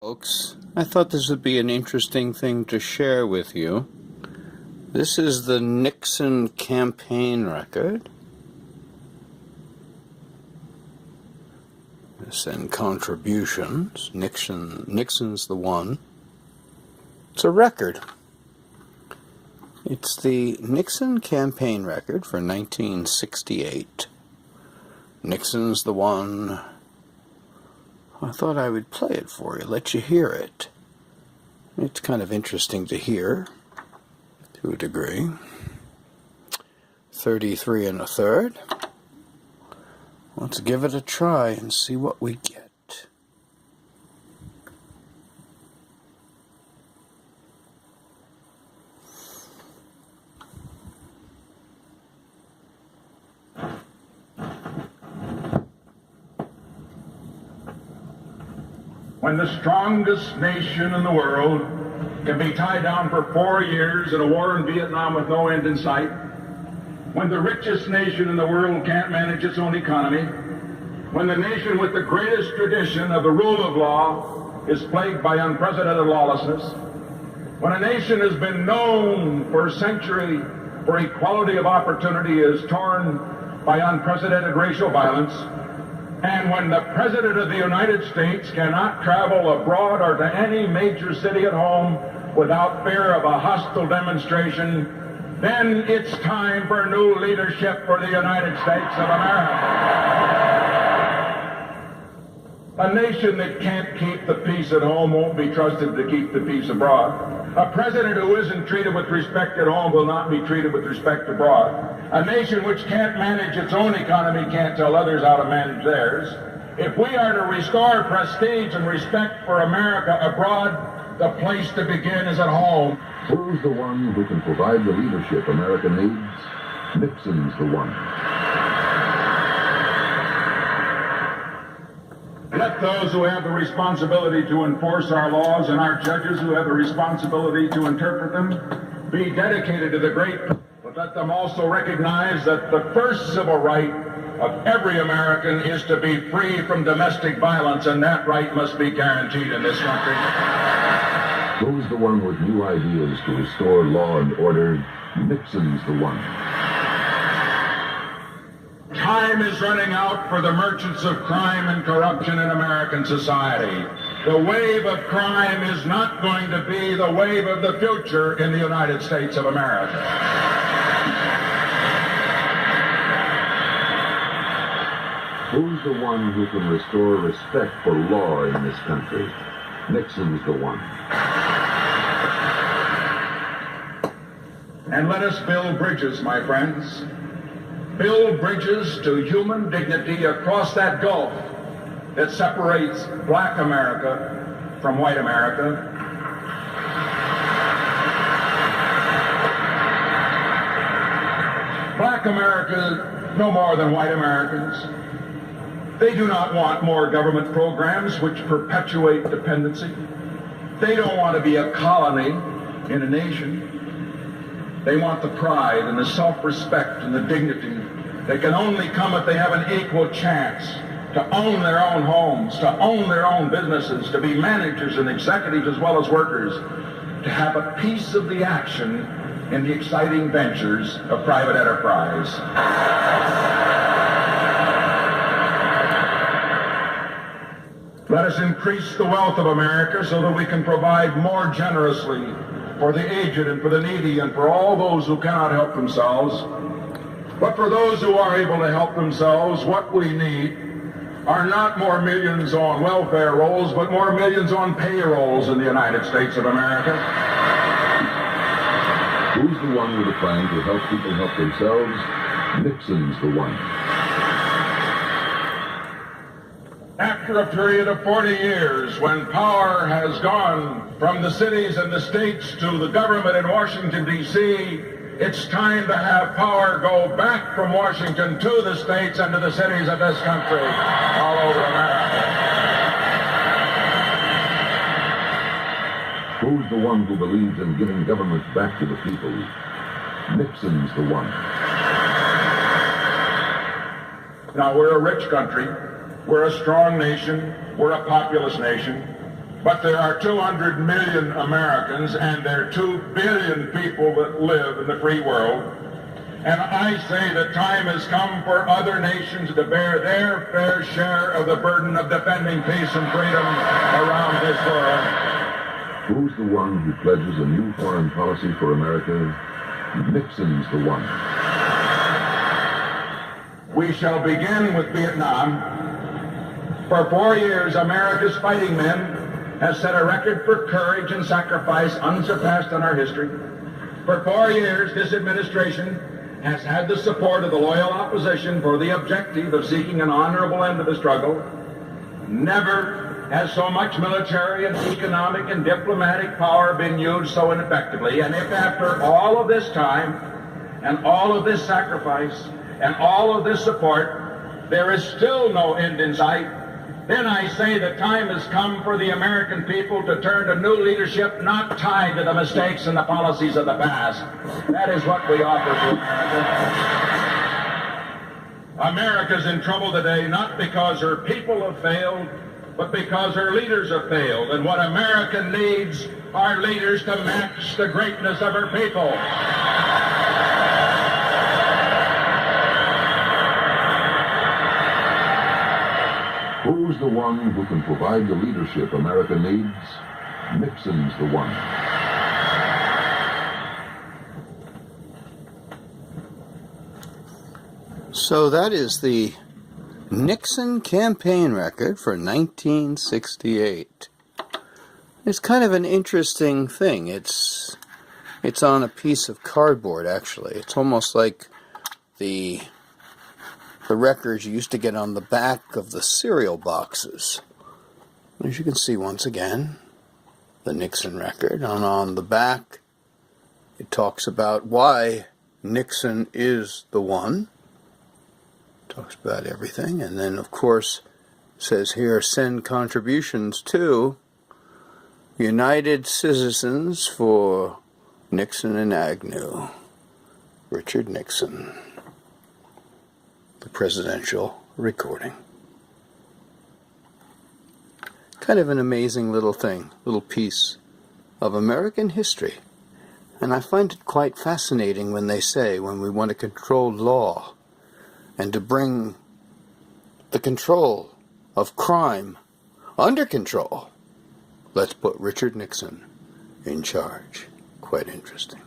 Folks, I thought this would be an interesting thing to share with you. This is the Nixon campaign record. And contributions. Nixon's the one. It's a record. It's the Nixon campaign record for 1968. Nixon's the one. I thought I would play it for you, let you hear it. It's kind of interesting to hear, to a degree. 33 1/3. Let's give it a try and see what we get. When the strongest nation in the world can be tied down for 4 years in a war in Vietnam with no end in sight, when the richest nation in the world can't manage its own economy, when the nation with the greatest tradition of the rule of law is plagued by unprecedented lawlessness, when a nation has been known for a century for equality of opportunity is torn by unprecedented racial violence, and when the President of the United States cannot travel abroad or to any major city at home without fear of a hostile demonstration, then it's time for new leadership for the United States of America. A nation that can't keep the peace at home won't be trusted to keep the peace abroad. A president who isn't treated with respect at home will not be treated with respect abroad. A nation which can't manage its own economy can't tell others how to manage theirs. If we are to restore prestige and respect for America abroad, the place to begin is at home. Who's the one who can provide the leadership America needs? Nixon's the one. Let those who have the responsibility to enforce our laws and our judges who have the responsibility to interpret them be dedicated to the great, but let them also recognize that the first civil right of every American is to be free from domestic violence, and that right must be guaranteed in this country. Who's the one with new ideas to restore law and order? Nixon's the one. Time is running out for the merchants of crime and corruption in American society. The wave of crime is not going to be the wave of the future in the United States of America. Who's the one who can restore respect for law in this country? Nixon's the one. And let us build bridges, my friends. Build bridges to human dignity across that gulf that separates black America from white America. Black America, no more than white Americans. They do not want more government programs which perpetuate dependency. They don't want to be a colony in a nation. They want the pride and the self-respect and the dignity that can only come if they have an equal chance to own their own homes, to own their own businesses, to be managers and executives as well as workers, to have a piece of the action in the exciting ventures of private enterprise. Let us increase the wealth of America so that we can provide more generously for the aged and for the needy and for all those who cannot help themselves. But for those who are able to help themselves, what we need are not more millions on welfare rolls, but more millions on payrolls in the United States of America. Who's the one with a plan to help people help themselves? Nixon's the one. After a period of 40 years, when power has gone from the cities and the states to the government in Washington, D.C., it's time to have power go back from Washington to the states and to the cities of this country all over America. Who's the one who believes in giving government back to the people? Nixon's the one. Now, we're a rich country. We're a strong nation. We're a populous nation. But there are 200 million Americans, and there are 2 billion people that live in the free world. And I say the time has come for other nations to bear their fair share of the burden of defending peace and freedom around this world. Who's the one who pledges a new foreign policy for America? Nixon's the one. We shall begin with Vietnam. For 4 years, America's fighting men has set a record for courage and sacrifice unsurpassed in our history. For 4 years, this administration has had the support of the loyal opposition for the objective of seeking an honorable end to the struggle. Never has so much military and economic and diplomatic power been used so ineffectively. And if after all of this time and all of this sacrifice and all of this support, there is still no end in sight, then I say the time has come for the American people to turn to new leadership not tied to the mistakes and the policies of the past. That is what we offer to America. America's in trouble today not because her people have failed, but because her leaders have failed. And what America needs are leaders to match the greatness of her people. Who's the one who can provide the leadership America needs? Nixon's the one. So that is the Nixon campaign record for 1968. It's kind of an interesting thing. It's on a piece of cardboard, actually. It's almost like the records you used to get on the back of the cereal boxes. As you can see once again, the Nixon record. And on the back, it talks about why Nixon is the one. Talks about everything. And then, of course, says here, send contributions to United Citizens for Nixon and Agnew. Richard Nixon. The presidential recording. Kind of an amazing little thing, little piece of American history. And I find it quite fascinating when they say, when we want to control law and to bring the control of crime under control, let's put Richard Nixon in charge. Quite interesting.